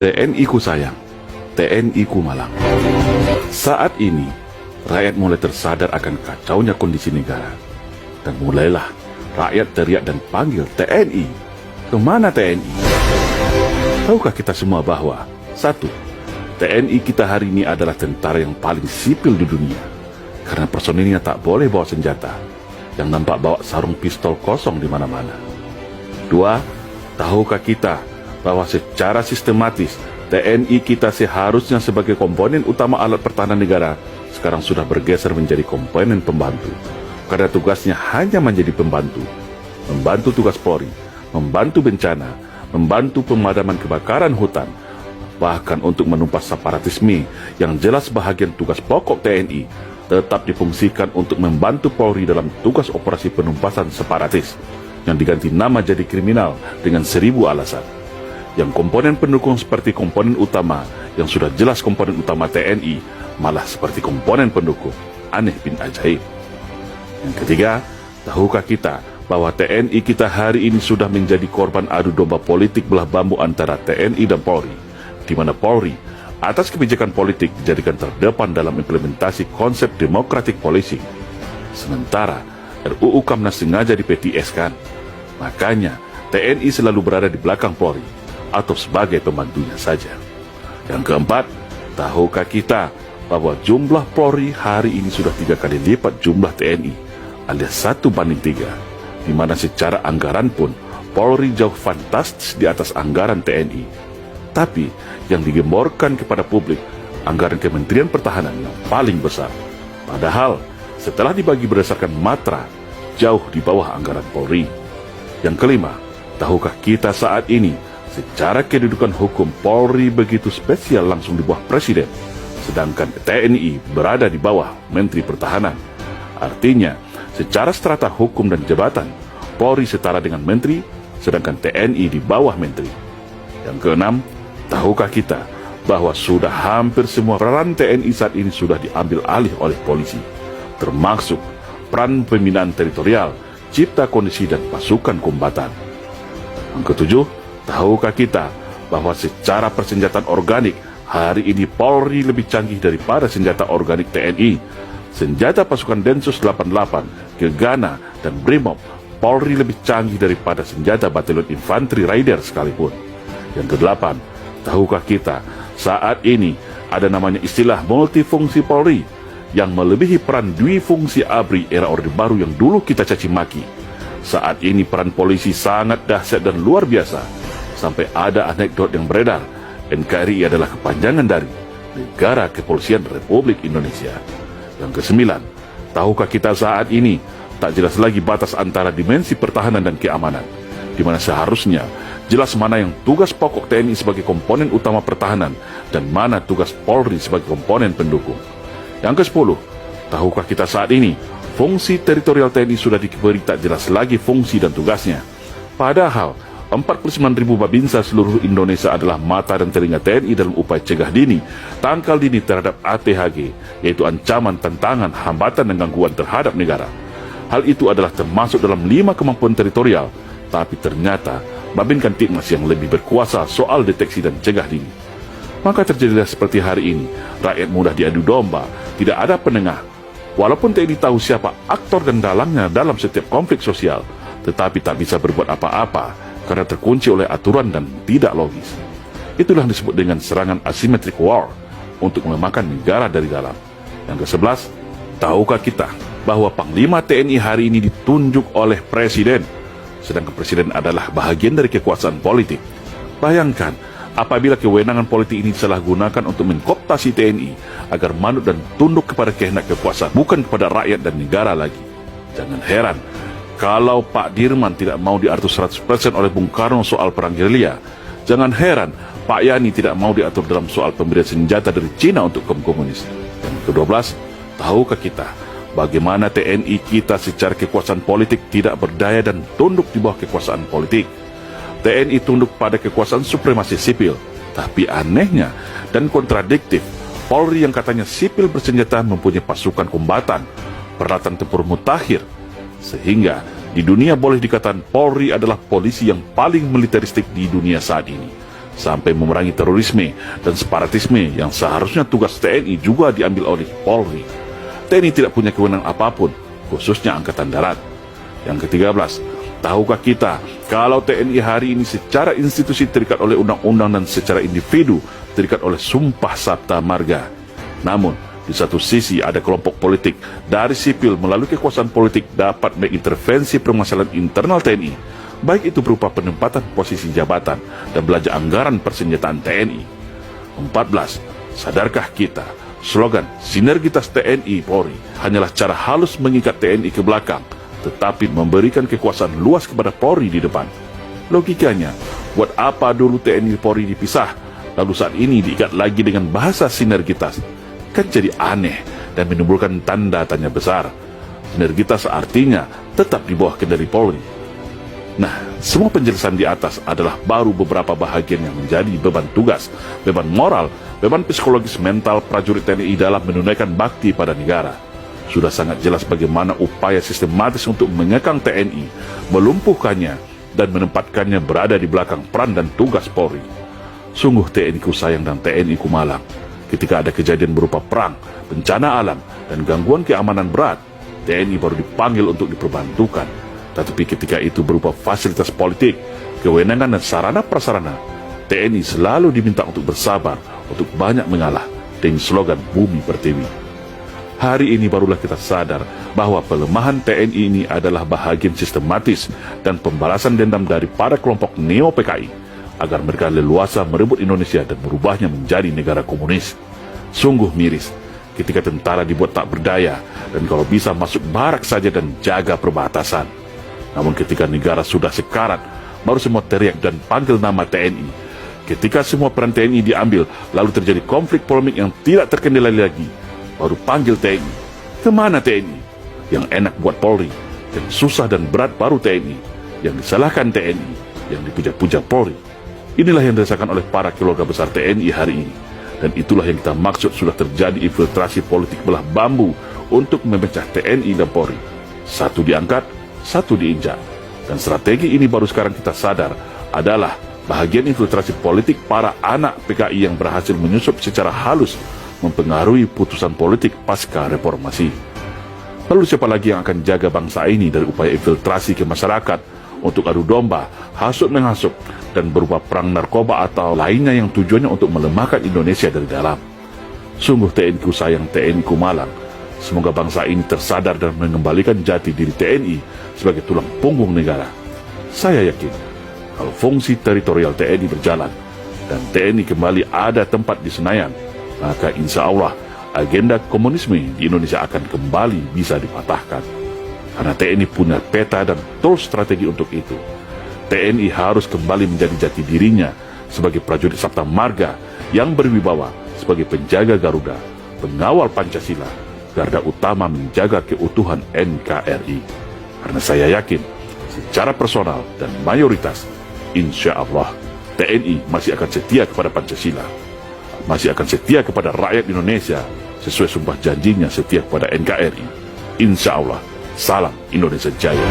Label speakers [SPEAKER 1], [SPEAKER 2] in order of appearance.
[SPEAKER 1] TNI ku sayang, TNI ku malang. Saat ini, rakyat mulai tersadar akan kacaunya kondisi negara. Dan mulailah rakyat teriak dan panggil TNI. Kemana TNI? Tahukah kita semua bahwa satu, TNI kita hari ini adalah tentara yang paling sipil di dunia. Karena personilnya tak boleh bawa senjata, yang nampak bawa sarung pistol kosong di mana-mana. Dua, tahukah kita bahwa secara sistematis TNI kita seharusnya sebagai komponen utama alat pertahanan negara sekarang sudah bergeser menjadi komponen pembantu. Karena tugasnya hanya menjadi pembantu. Membantu tugas Polri, membantu bencana, membantu pemadaman kebakaran hutan, bahkan untuk menumpas separatisme yang jelas bahagian tugas pokok TNI tetap difungsikan untuk membantu Polri dalam tugas operasi penumpasan separatis yang diganti nama jadi kriminal dengan 1000 alasan. Yang komponen pendukung seperti komponen utama yang sudah jelas komponen utama TNI malah seperti komponen pendukung. Aneh bin ajaib. Yang ketiga, tahukah kita bahwa TNI kita hari ini sudah menjadi korban adu domba politik belah bambu antara TNI dan Polri, di mana Polri atas kebijakan politik dijadikan terdepan dalam implementasi konsep democratic policing. Sementara RUU Kamnas sengaja di-PTS-kan. Makanya TNI selalu berada di belakang Polri atau sebagai pembantunya saja. Yang keempat, tahukah kita bahwa jumlah Polri hari ini sudah 3 kali lipat jumlah TNI, alias 1:3, di mana secara anggaran pun Polri jauh fantastis di atas anggaran TNI. Tapi yang digemborkan kepada publik anggaran Kementerian Pertahanan yang paling besar. Padahal setelah dibagi berdasarkan matra, jauh di bawah anggaran Polri. Yang kelima, tahukah kita saat ini secara kedudukan hukum Polri begitu spesial langsung di bawah Presiden, sedangkan TNI berada di bawah Menteri Pertahanan. Artinya, secara strata hukum dan jabatan, Polri setara dengan Menteri, sedangkan TNI di bawah Menteri. Yang keenam, tahukah kita bahwa sudah hampir semua peran TNI saat ini sudah diambil alih oleh polisi, termasuk peran pembinaan teritorial, cipta kondisi dan pasukan kombatan. Yang ketujuh, tahukah kita bahwa secara persenjataan organik hari ini Polri lebih canggih daripada senjata organik TNI. Senjata pasukan Densus 88, Gegana, dan Brimob, Polri lebih canggih daripada senjata batalion infanteri Raider sekalipun. Yang kedelapan, tahukah kita saat ini ada namanya istilah multifungsi Polri yang melebihi peran dwifungsi ABRI era Orde Baru yang dulu kita caci maki. Saat ini peran polisi sangat dahsyat dan luar biasa. Sampai ada anekdot yang beredar, NKRI adalah kepanjangan dari Negara Kepolisian Republik Indonesia. Yang kesembilan, tahukah kita saat ini tak jelas lagi batas antara dimensi pertahanan dan keamanan, di mana seharusnya jelas mana yang tugas pokok TNI sebagai komponen utama pertahanan dan mana tugas Polri sebagai komponen pendukung. Yang ke-10, tahukah kita saat ini fungsi teritorial TNI sudah diberi tak jelas lagi fungsi dan tugasnya. Padahal 49.000 babinsa seluruh Indonesia adalah mata dan telinga TNI dalam upaya cegah dini, tangkal dini terhadap ATHG, yaitu ancaman, tantangan, hambatan dan gangguan terhadap negara. Hal itu adalah termasuk dalam 5 kemampuan teritorial, tapi ternyata Babin Kamtibmas yang lebih berkuasa soal deteksi dan cegah dini. Maka terjadilah seperti hari ini, rakyat mudah diadu domba, tidak ada penengah. Walaupun TNI tahu siapa aktor dan dalangnya dalam setiap konflik sosial, tetapi tak bisa berbuat apa-apa karena terkunci oleh aturan dan tidak logis. Itulah yang disebut dengan serangan asymmetric war untuk melemahkan negara dari dalam. Yang ke-11, tahukah kita bahwa Panglima TNI hari ini ditunjuk oleh Presiden, sedangkan Presiden adalah bahagian dari kekuasaan politik. Bayangkan, apabila kewenangan politik ini disalahgunakan untuk mengkooptasi TNI agar manut dan tunduk kepada kehendak kekuasaan, bukan kepada rakyat dan negara lagi. Jangan heran kalau Pak Dirman tidak mau diatur 100% oleh Bung Karno soal perang gerilya. Jangan heran Pak Yani tidak mau diatur dalam soal pemberian senjata dari Cina untuk kaum komunis. Dan ke-12, tahukah kita bagaimana TNI kita secara kekuasaan politik tidak berdaya dan tunduk di bawah kekuasaan politik? TNI tunduk pada kekuasaan supremasi sipil. Tapi anehnya dan kontradiktif, Polri yang katanya sipil bersenjata mempunyai pasukan kombatan, peralatan tempur mutakhir, sehingga di dunia boleh dikatakan Polri adalah polisi yang paling militeristik di dunia saat ini. sampai memerangi terorisme dan separatisme yang seharusnya tugas TNI juga diambil oleh Polri. TNI tidak punya kewenangan apapun, khususnya Angkatan Darat. Yang ke-13, tahukah kita kalau TNI hari ini secara institusi terikat oleh undang-undang dan secara individu terikat oleh Sumpah Sabta Marga. Namun, di satu sisi ada kelompok politik dari sipil melalui kekuasaan politik dapat mengintervensi permasalahan internal TNI, baik itu berupa penempatan posisi jabatan dan belanja anggaran persenjataan TNI. 14. Sadarkah kita, slogan sinergitas TNI Polri hanyalah cara halus mengikat TNI ke belakang, tetapi memberikan kekuasaan luas kepada Polri di depan. Logikanya, buat apa dulu TNI Polri dipisah, lalu saat ini diikat lagi dengan bahasa sinergitas? Kan jadi aneh dan menimbulkan tanda tanya besar. Sinergitas artinya tetap di bawah kendali Polri. Nah, semua penjelasan di atas adalah baru beberapa bahagian yang menjadi beban tugas, beban moral, beban psikologis mental prajurit TNI dalam menunaikan bakti pada negara. Sudah sangat jelas bagaimana upaya sistematis untuk mengekang TNI, melumpuhkannya, dan menempatkannya berada di belakang peran dan tugas Polri. Sungguh TNI ku sayang dan TNI ku malang. Ketika ada kejadian berupa perang, bencana alam, dan gangguan keamanan berat, TNI baru dipanggil untuk diperbantukan. Tetapi ketika itu berupa fasilitas politik, kewenangan dan sarana prasarana, TNI selalu diminta untuk bersabar, untuk banyak mengalah, dengan slogan Bumi Pertiwi. Hari ini barulah kita sadar bahwa pelemahan TNI ini adalah bahagian sistematis dan pembalasan dendam dari para kelompok neo-PKI, agar mereka leluasa merebut Indonesia dan merubahnya menjadi negara komunis. Sungguh miris ketika tentara dibuat tak berdaya dan kalau bisa masuk barak saja dan jaga perbatasan. Namun ketika negara sudah sekarat, baru semua teriak dan panggil nama TNI. Ketika semua peran TNI diambil, lalu terjadi konflik polemik yang tidak terkendali lagi, baru panggil TNI. Kemana TNI? Yang enak buat Polri, yang susah dan berat baru TNI, yang disalahkan TNI, yang dipuja-puja Polri. Inilah yang dirasakan oleh para keluarga besar TNI hari ini. Dan itulah yang kita maksud sudah terjadi infiltrasi politik belah bambu untuk memecah TNI dan Polri. Satu diangkat, satu diinjak. Dan strategi ini baru sekarang kita sadar adalah bahagian infiltrasi politik para anak PKI yang berhasil menyusup secara halus mempengaruhi putusan politik pasca reformasi. Lalu siapa lagi yang akan jaga bangsa ini dari upaya infiltrasi ke masyarakat untuk adu domba, hasut menghasut, dan berupa perang narkoba atau lainnya yang tujuannya untuk melemahkan Indonesia dari dalam? Sungguh TNI ku sayang, TNI ku malang. Semoga bangsa ini tersadar dan mengembalikan jati diri TNI sebagai tulang punggung negara. Saya yakin, kalau fungsi teritorial TNI berjalan, dan TNI kembali ada tempat di Senayan, maka insya Allah agenda komunisme di Indonesia akan kembali bisa dipatahkan. Karena TNI punya peta dan tools strategi untuk itu. TNI harus kembali menjadi jati dirinya sebagai prajurit Sabta Marga yang berwibawa sebagai penjaga Garuda, pengawal Pancasila, garda utama menjaga keutuhan NKRI. Karena saya yakin, secara personal dan mayoritas, insya Allah, TNI masih akan setia kepada Pancasila, masih akan setia kepada rakyat Indonesia, sesuai sumpah janjinya setia kepada NKRI. Insya Allah. Salam Indonesia Jaya.